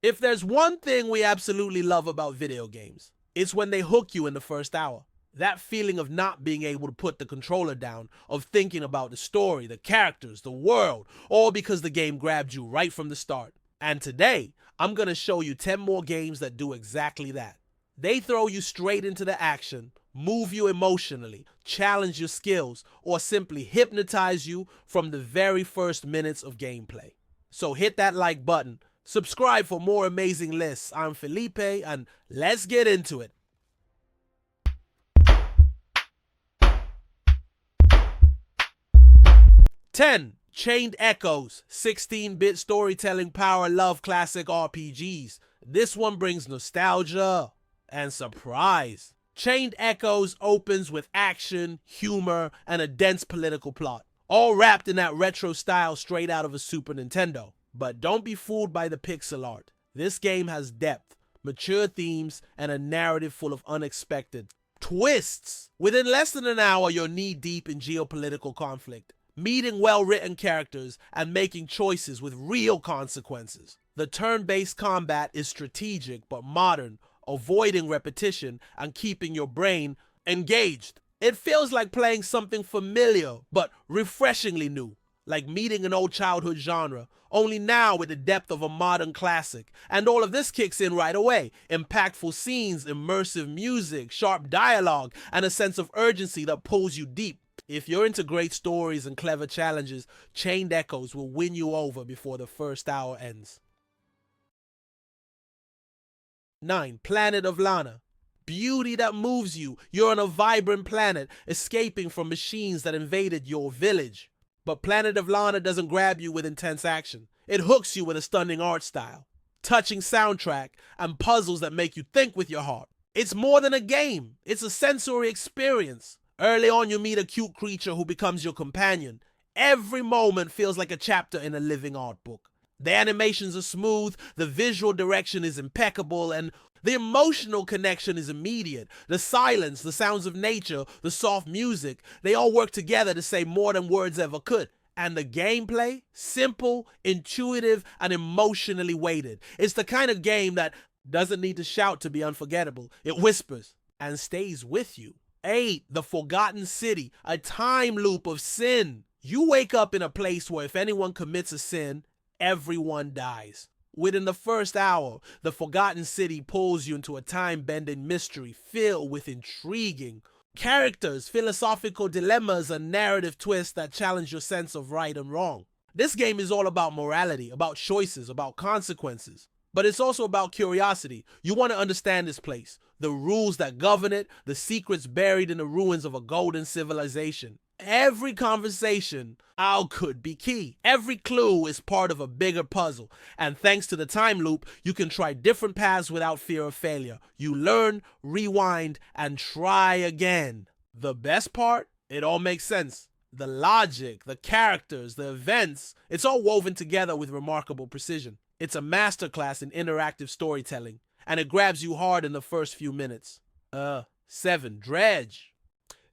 If there's one thing we absolutely love about video games, it's when they hook you in the first hour. That feeling of not being able to put the controller down, of thinking about the story, the characters, the world, all because the game grabbed you right from the start. And today, I'm going to show you 10 more games that do exactly that. They throw you straight into the action, move you emotionally, challenge your skills, or simply hypnotize you from the very first minutes of gameplay. So hit that like button, subscribe for more amazing lists. I'm Felipe, and let's get into it. 10. Chained Echoes, 16-bit storytelling power love classic RPGs. This one brings nostalgia and surprise. Chained Echoes opens with action, humor, and a dense political plot, all wrapped in that retro style straight out of a Super Nintendo. But don't be fooled by the pixel art. This game has depth, mature themes, and a narrative full of unexpected twists. Within less than an hour, you're knee-deep in geopolitical conflict, meeting well-written characters and making choices with real consequences. The turn-based combat is strategic but modern, avoiding repetition and keeping your brain engaged. It feels like playing something familiar but refreshingly new, like meeting an old childhood genre, only now with the depth of a modern classic. And all of this kicks in right away. Impactful scenes, immersive music, sharp dialogue, and a sense of urgency that pulls you deep. If you're into great stories and clever challenges, Chained Echoes will win you over before the first hour ends. 9. Planet of Lana. Beauty that moves you. You're on a vibrant planet, escaping from machines that invaded your village. But Planet of Lana doesn't grab you with intense action. It hooks you with a stunning art style, touching soundtrack, and puzzles that make you think with your heart. It's more than a game. It's a sensory experience. Early on, you meet a cute creature who becomes your companion. Every moment feels like a chapter in a living art book. The animations are smooth, the visual direction is impeccable, and the emotional connection is immediate. The silence, the sounds of nature, the soft music, they all work together to say more than words ever could. And the gameplay, simple, intuitive, and emotionally weighted. It's the kind of game that doesn't need to shout to be unforgettable. It whispers and stays with you. 8. The Forgotten City, a time loop of sin. You wake up in a place where if anyone commits a sin, everyone dies. Within the first hour, the Forgotten City pulls you into a time-bending mystery filled with intriguing characters, philosophical dilemmas, and narrative twists that challenge your sense of right and wrong. This game is all about morality, about choices, about consequences. But it's also about curiosity. You want to understand this place, the rules that govern it, the secrets buried in the ruins of a golden civilization. Every conversation could be key. Every clue is part of a bigger puzzle. And thanks to the time loop, you can try different paths without fear of failure. You learn, rewind, and try again. The best part? It all makes sense. The logic, the characters, the events, it's all woven together with remarkable precision. It's a masterclass in interactive storytelling, and it grabs you hard in the first few minutes. 7. Dredge.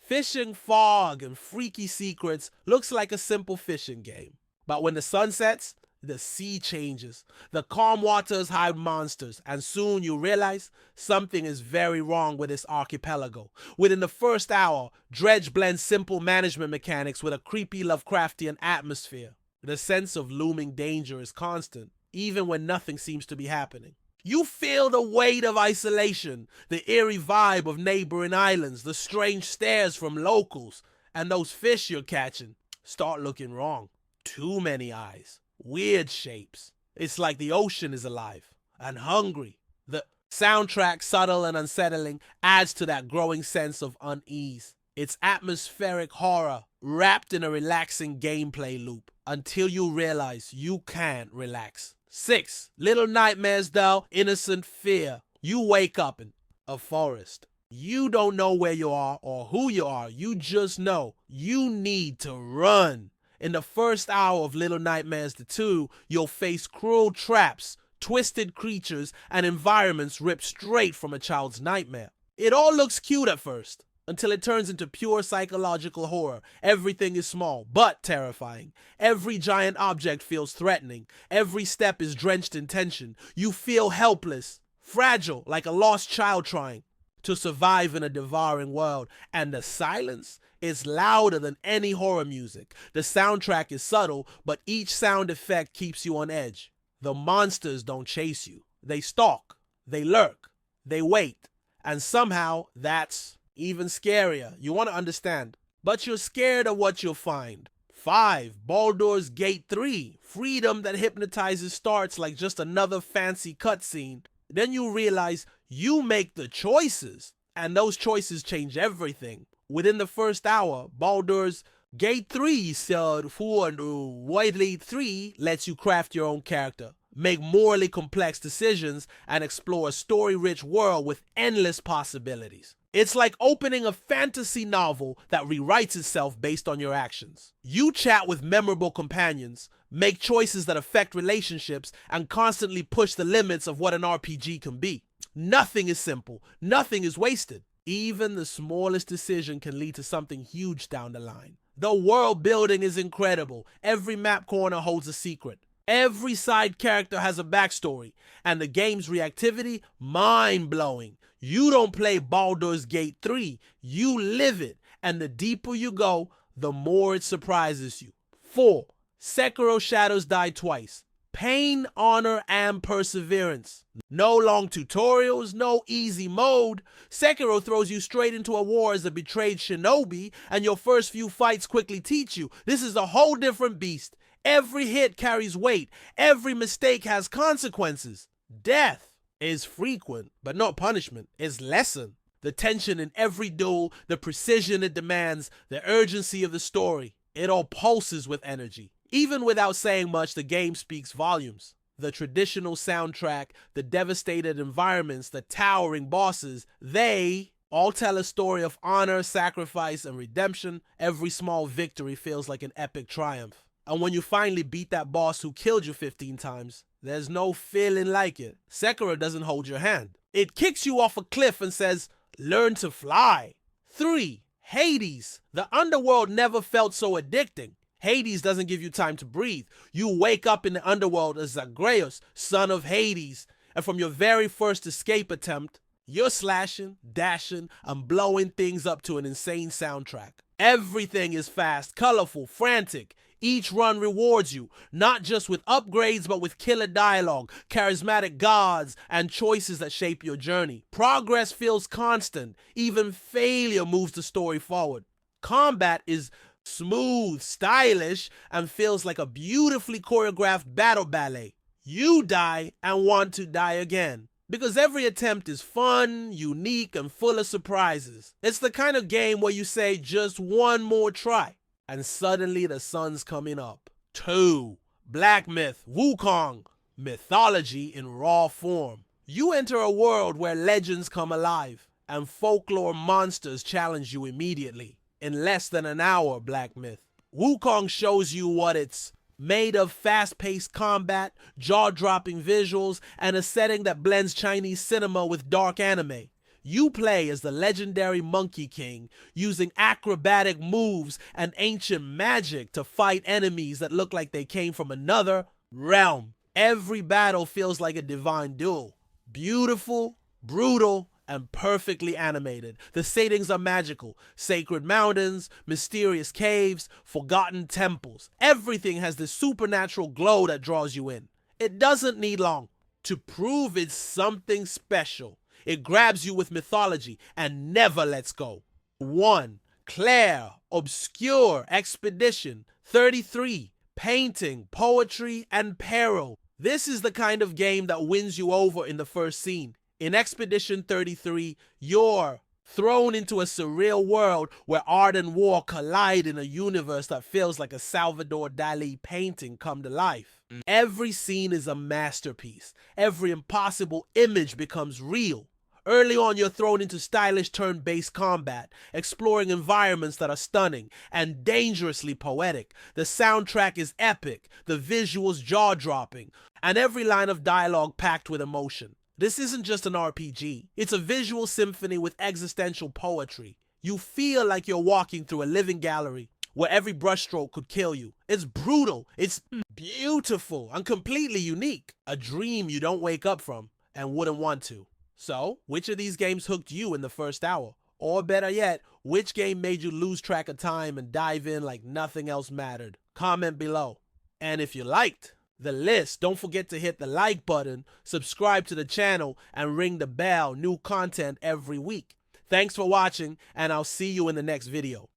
Fishing fog and freaky secrets looks like a simple fishing game. But when the sun sets, the sea changes. The calm waters hide monsters, and soon you realize something is very wrong with this archipelago. Within the first hour, Dredge blends simple management mechanics with a creepy Lovecraftian atmosphere. The sense of looming danger is constant, even when nothing seems to be happening. You feel the weight of isolation, the eerie vibe of neighboring islands, the strange stares from locals, and those fish you're catching start looking wrong. Too many eyes, weird shapes. It's like the ocean is alive and hungry. The soundtrack, subtle and unsettling, adds to that growing sense of unease. It's atmospheric horror wrapped in a relaxing gameplay loop until you realize you can't relax. 6. Little Nightmares Though, Innocent Fear. You wake up in a forest. You don't know where you are or who you are. You just know you need to run. In the first hour of Little Nightmares 2, you'll face cruel traps, twisted creatures, and environments ripped straight from a child's nightmare. It all looks cute at first. until it turns into pure psychological horror. Everything is small, but terrifying. Every giant object feels threatening. Every step is drenched in tension. You feel helpless, fragile, like a lost child trying to survive in a devouring world. And the silence is louder than any horror music. The soundtrack is subtle, but each sound effect keeps you on edge. The monsters don't chase you. They stalk, they lurk, they wait. And somehow, that's even scarier. You want to understand. But you're scared of what you'll find. 5. Baldur's Gate 3. Freedom that hypnotizes starts like just another fancy cutscene. Then you realize you make the choices, and those choices change everything. Within the first hour, Baldur's Gate 3 said Whiteley 3 lets you craft your own character, make morally complex decisions, and explore a story-rich world with endless possibilities. It's like opening a fantasy novel that rewrites itself based on your actions. You chat with memorable companions, make choices that affect relationships, and constantly push the limits of what an RPG can be. Nothing is simple. Nothing is wasted. Even the smallest decision can lead to something huge down the line. The world building is incredible. Every map corner holds a secret. Every side character has a backstory, and the game's reactivity, mind-blowing. You don't play Baldur's Gate 3, you live it, and the deeper you go, the more it surprises you. 4. Sekiro Shadows Die Twice. Pain, honor, and perseverance. No long tutorials, no easy mode. Sekiro throws you straight into a war as a betrayed shinobi, and your first few fights quickly teach you this is a whole different beast. Every hit carries weight. Every mistake has consequences. Death is frequent, but not punishment. It's lesson. The tension in every duel, the precision it demands, the urgency of the story. It all pulses with energy. Even without saying much, the game speaks volumes. The traditional soundtrack, the devastated environments, the towering bosses, they all tell a story of honor, sacrifice, and redemption. Every small victory feels like an epic triumph. And when you finally beat that boss who killed you 15 times, there's no feeling like it. Sekiro doesn't hold your hand. It kicks you off a cliff and says, learn to fly. 3. Hades. The underworld never felt so addicting. Hades doesn't give you time to breathe. You wake up in the underworld as Zagreus, son of Hades, and from your very first escape attempt, you're slashing, dashing, and blowing things up to an insane soundtrack. Everything is fast, colorful, frantic. Each run rewards you, not just with upgrades, but with killer dialogue, charismatic gods, and choices that shape your journey. Progress feels constant. Even failure moves the story forward. Combat is smooth, stylish, and feels like a beautifully choreographed battle ballet. You die and want to die again, because every attempt is fun, unique, and full of surprises. It's the kind of game where you say just one more try, and suddenly the sun's coming up. 2. Black Myth, Wukong, mythology in raw form. You enter a world where legends come alive, and folklore monsters challenge you immediately. In less than an hour, Black Myth. Wukong shows you what it's made of: fast-paced combat, jaw-dropping visuals, and a setting that blends Chinese cinema with dark anime. You play as the legendary Monkey King, using acrobatic moves and ancient magic to fight enemies that look like they came from another realm. Every battle feels like a divine duel. Beautiful, brutal, and perfectly animated. The settings are magical. Sacred mountains, mysterious caves, forgotten temples. Everything has this supernatural glow that draws you in. It doesn't need long to prove it's something special. It grabs you with mythology and never lets go. 1. Claire, Obscure Expedition. 33. Painting, poetry, and peril. This is the kind of game that wins you over in the first scene. In Expedition 33, you're thrown into a surreal world where art and war collide in a universe that feels like a Salvador Dali painting come to life. Every scene is a masterpiece. Every impossible image becomes real. Early on, you're thrown into stylish turn-based combat, exploring environments that are stunning and dangerously poetic. The soundtrack is epic, the visuals jaw-dropping, and every line of dialogue packed with emotion. This isn't just an RPG. It's a visual symphony with existential poetry. You feel like you're walking through a living gallery where every brushstroke could kill you. It's brutal, it's beautiful, and completely unique. A dream you don't wake up from and wouldn't want to. So, which of these games hooked you in the first hour? Or better yet, which game made you lose track of time and dive in like nothing else mattered? Comment below. And if you liked the list, don't forget to hit the like button, subscribe to the channel, and ring the bell. New content every week. Thanks for watching, and I'll see you in the next video.